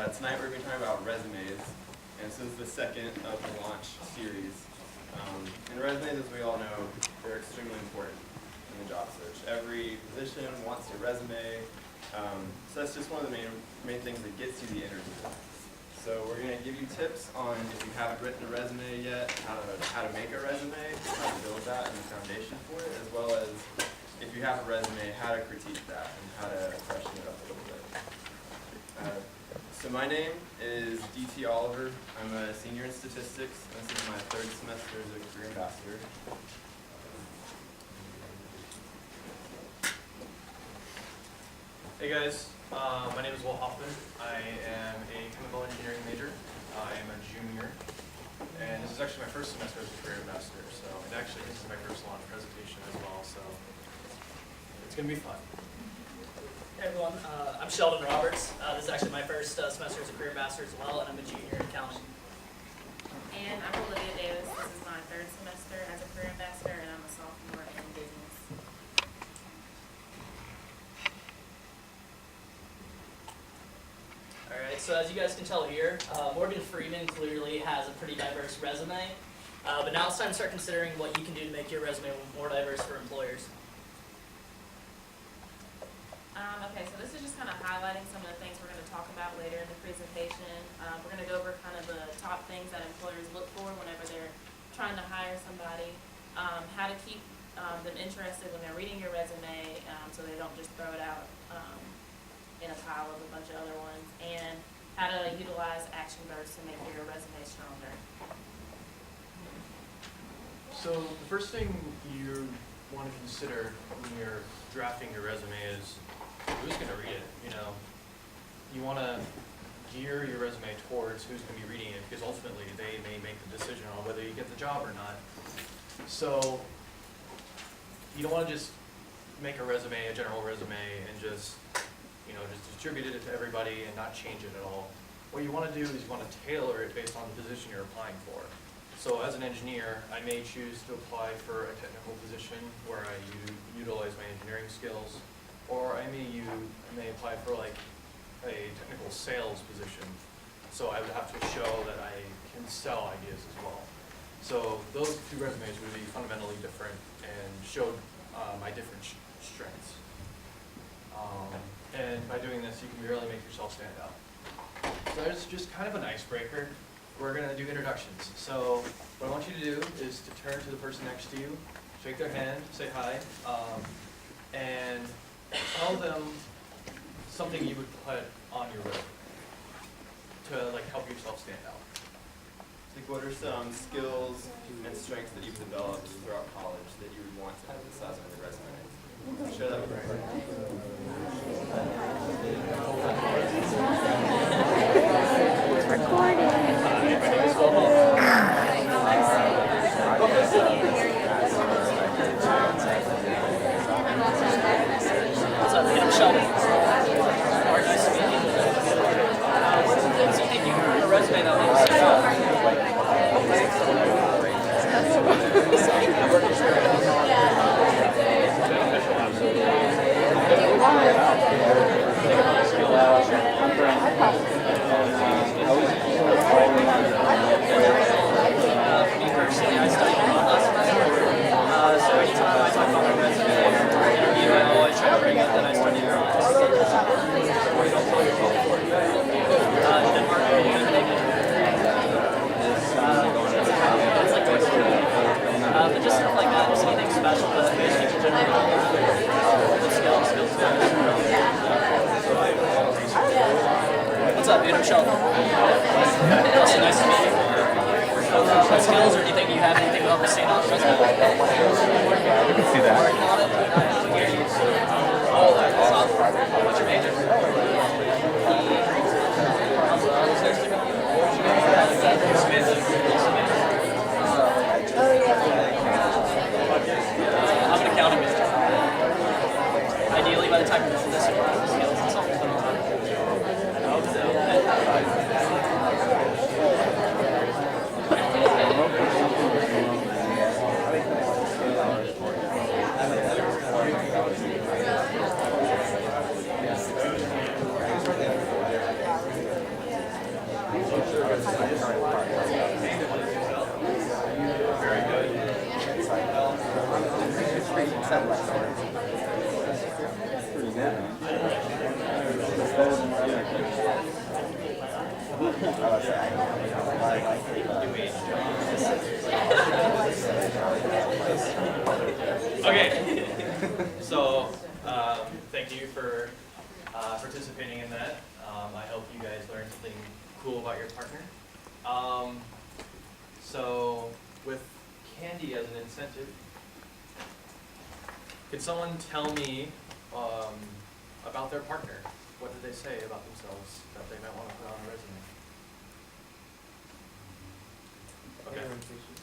Tonight we're going to be talking about resumes, and this is the second of the launch series. And resumes, as we all know, they're extremely important in the job search. Every position wants your resume, so that's just one of the main things that gets you the interview. So we're going to give you tips on if you haven't written a resume yet, how to make a resume, how to build that and the foundation for it, as well as if you have a resume, how to critique that and how to freshen it up a little bit. So my name is D.T. Oliver. I'm a senior in statistics, and this is my third semester as a career ambassador. Hey guys, my name is Will Hoffman. I am a chemical engineering major. I am a junior, and this is actually my first semester as a career ambassador. So, and actually, this is my first launch presentation as well. So, it's gonna be fun. Hey everyone, I'm Sheldon Roberts. This is actually my first semester as a career ambassador as well, and I'm a junior in accounting. And I'm Olivia Davis. This is my third semester as a career ambassador, and I'm a sophomore in business. Alright, so as you guys can tell here, Morgan Freeman clearly has a pretty diverse resume, but now it's time to start considering what you can do to make your resume more diverse for employers. Okay, so this is just kind of highlighting some of the things we're going to talk about later in the presentation. We're going to go over kind of the top things that employers look for whenever they're trying to hire somebody, how to keep them interested when they're reading your resume so they don't just throw it out in a pile of a bunch of other ones, and how to utilize action verbs to make your resume stronger. So, the first thing you want to consider when you're drafting your resume is who's going to read it. You want to gear your resume towards who's going to be reading it, because ultimately they may make the decision on whether you get the job or not. So you don't want to just make a resume, a general resume, and just distribute it to everybody and not change it at all. What you want to do is you want to tailor it based on the position you're applying for. So as an engineer, I may choose to apply for a technical position where I utilize my engineering skills, or I may apply for like a technical sales position. So I would have to show that I can sell ideas as well. So those two resumes would be fundamentally different and showed my different strengths. And by doing this, you can really make yourself stand out. So there's just kind of an icebreaker. We're going to do introductions. So what I want you to do is to turn to the person next to you, shake their hand, say hi, and tell them something you would put on your resume to help yourself stand out. Like, what are some skills and strengths that you've developed throughout college that you would want to emphasize on your resume? Share that with me. It's recording. What's up, I'm Sheldon. Nice to meet you. What are the things you think you can put on a resume that makes you stand Me personally, I studied law last semester, so anytime I talk about my resume or interview, I always try to bring up that I studied law. Denmark, but just stuff like that, just anything special that makes people generally skills. What's up, dude? I'm Sheldon. Also, nice to meet you. Skills, or do you think you have anything else to say on the resume? You can see that. Working on it? Oh, that's awesome. What's your major? I'm an accounting major. Ideally, by the time you're done with this, you'll have the skills and something. I hope so. Okay, so thank you for participating in that. I hope you guys learned something cool about your partner. So with candy as an incentive, could someone tell me about their partner? What did they say about themselves that they might want to put on a resume? They Okay. were ambitious.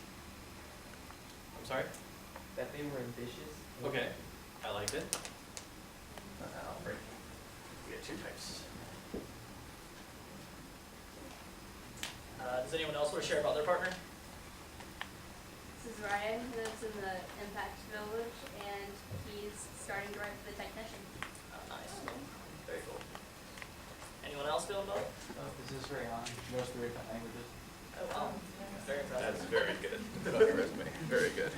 I'm sorry? That they were ambitious. Okay, I liked it. Right. We got two types. Does anyone else want to share about their partner? This is Ryan, who lives in the Impact Village, and he's starting to write for the Technician. Oh, nice. Very cool. Anyone else feeling about it? Is this very on? Knows 3 different languages. Oh, wow. Very impressive. That's very good. On your resume. Very good.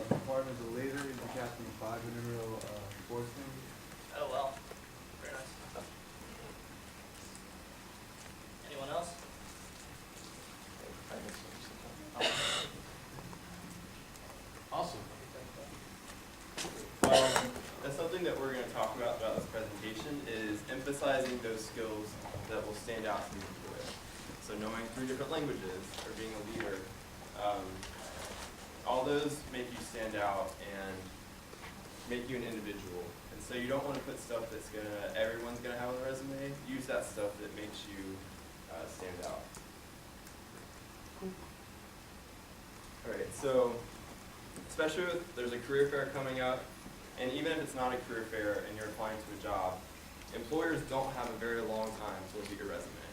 My partner's a laser, he's a captain of 5 intramural sports team. Oh, well. Very nice. Anyone else? Awesome. That's something that we're going to talk about throughout this presentation is emphasizing those skills that will stand out to the employer. So knowing 3 different languages or being a leader, all those make you stand out and make you an individual. And so you don't want to put stuff that's everyone's gonna have on the resume. Use that stuff that makes you stand out. All right, so especially with there's a career fair coming up, and even if it's not a career fair and you're applying to a job, employers don't have a very long time to look at your resume.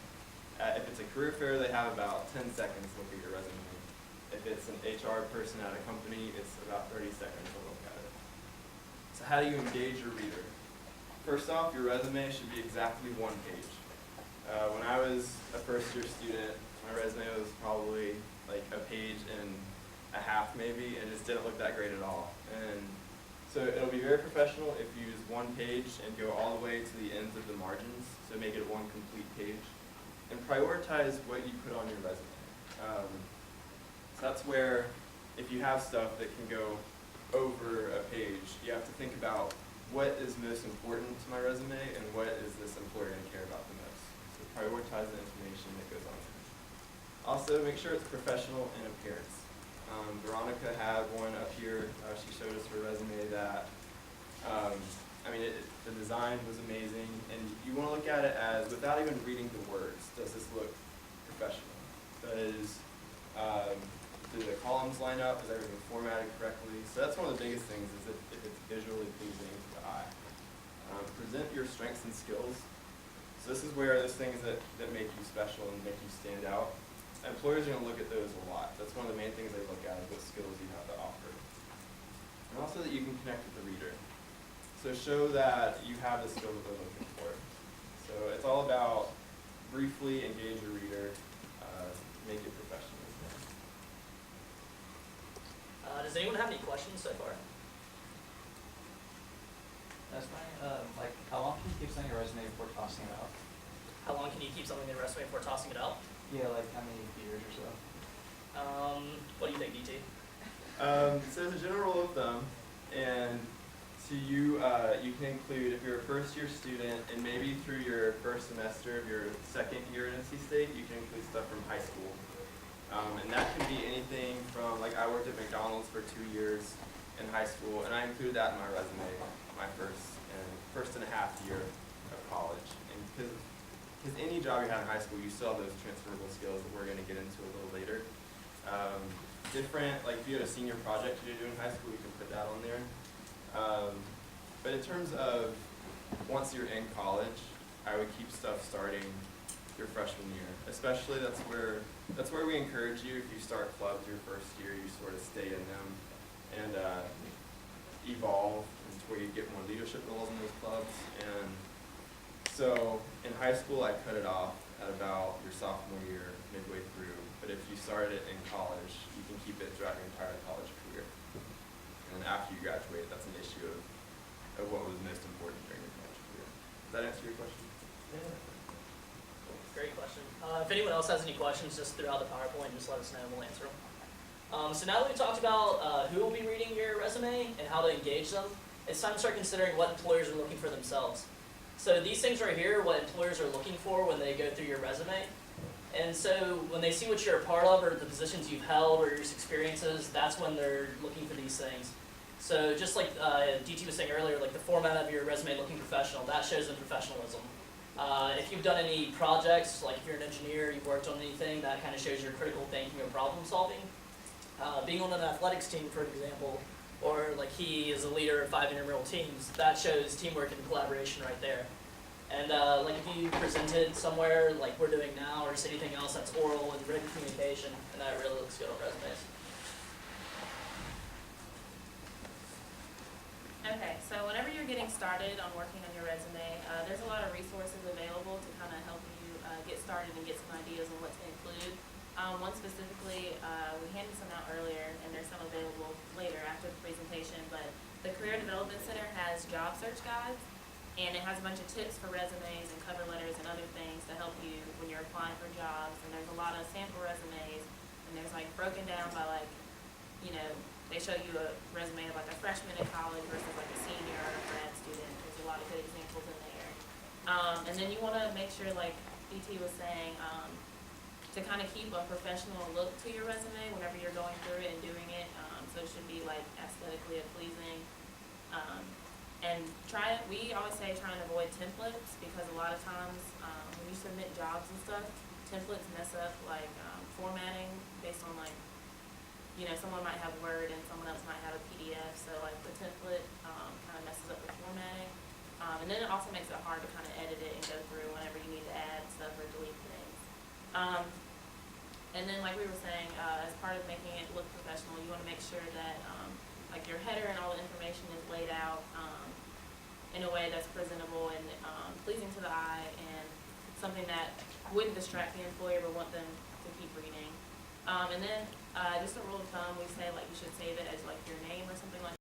If it's a career fair, they have about 10 seconds to look at your resume. If it's an HR person at a company, it's about 30 seconds to look at it. So how do you engage your reader? First off, your resume should be exactly 1 page. When I was a first-year student, my resume was probably like a page and a half maybe, and it just didn't look that great at all. And so it'll be very professional if you use 1 page and go all the way to the ends of the margins, so make it 1 complete page. And prioritize what you put on your resume. So that's where, if you have stuff that can go over a page, you have to think about what is most important to my resume and what is this employer going to care about the most. So prioritize the information that goes on there. Also, make sure it's professional in appearance. Veronica had one up here. She showed us her resume that, the design was amazing, and you want to look at it as, without even reading the words, does this look professional? Do the columns line up? Is everything formatted correctly? So that's one of the biggest things, is if it's visually pleasing to the eye. Present your strengths and skills. So this is where those things that make you special and make you stand out. Employers are going to look at those a lot. That's one of the main things they look at, is what skills you have to offer. And also that you can connect with the reader. So show that you have the skills that they're looking for. So it's all about briefly engage your reader, make it professional. Does anyone have any questions so far? That's fine. Like, how long can you keep something on your resume before tossing it out? How long can you keep something in your resume before tossing it out? Yeah, like how many years or so? What do you think, DT? So as a general rule of thumb, and so you can include, if you're a first-year student and maybe through your first semester of your second year at NC State, you can include stuff from high school. And that can be anything from, like I worked at McDonald's for 2 years in high school, and I included that in my resume, my first and a half year of college. And because any job you had in high school, you still have those transferable skills that we're going to get into a little later. Like if you had a senior project you do in high school, you can put that on there. But in terms of once you're in college, I would keep stuff starting your freshman year. Especially that's where we encourage you, if you start clubs your first year, you sort of stay in them and evolve to where you get more leadership roles in those clubs. And so in high school, I cut it off at about your sophomore year, midway through. But if you started it in college, you can keep it throughout your entire college career. And then after you graduate, that's an issue of what was most important during your college career. Does that answer your question? Great. great question. If anyone else has any questions, just throughout the PowerPoint, just let us know and we'll answer them. So now that we've talked about who will be reading your resume and how to engage them, it's time to start considering what employers are looking for themselves. So these things right here are what employers are looking for when they go through your resume. And so when they see what you're a part of or the positions you've held or your experiences, that's when they're looking for these things. So just like DT was saying earlier, like the format of your resume looking professional, that shows them professionalism. If you've done any projects, like if you're an engineer, you've worked on anything, that kind of shows your critical thinking or problem solving. Being on an athletics team, for example, or like he is a leader of 5 intramural teams, that shows teamwork and collaboration right there. And like if you presented somewhere like we're doing now, or just anything else that's oral and written communication, and that really looks good on resumes. Okay, so whenever you're getting started on working on your resume, there's a lot of resources available to kind of help you get started and get some ideas on what to include. One specifically, we handed some out earlier, and there's some available later after the presentation, but the Career Development Center has job search guides, and it has a bunch of tips for resumes and cover letters and other things to help you when you're applying for jobs, and there's a lot of sample resumes, and there's like broken down by like, you know, they show you a resume of like a freshman in college versus like a senior or a grad student. There's a lot of good examples in there. And then you want to make sure, like DT was saying, to kind of keep a professional look to your resume whenever you're going through it and doing it. So it should be like aesthetically pleasing. And we always say try and avoid templates, because a lot of times when you submit jobs and stuff, templates mess up like formatting based on like, you know, someone might have Word and someone else might have a PDF, so like the template kind of messes up the formatting. And then it also makes it hard to kind of edit it and go through whenever you need to add stuff or delete things. And then like we were saying, as part of making it look professional, you want to make sure that like your header and all the information is laid out in a way that's presentable and pleasing to the eye, and something that wouldn't distract the employer but want them to keep reading. And then just a rule of thumb, we say like you should save it as like your name or something like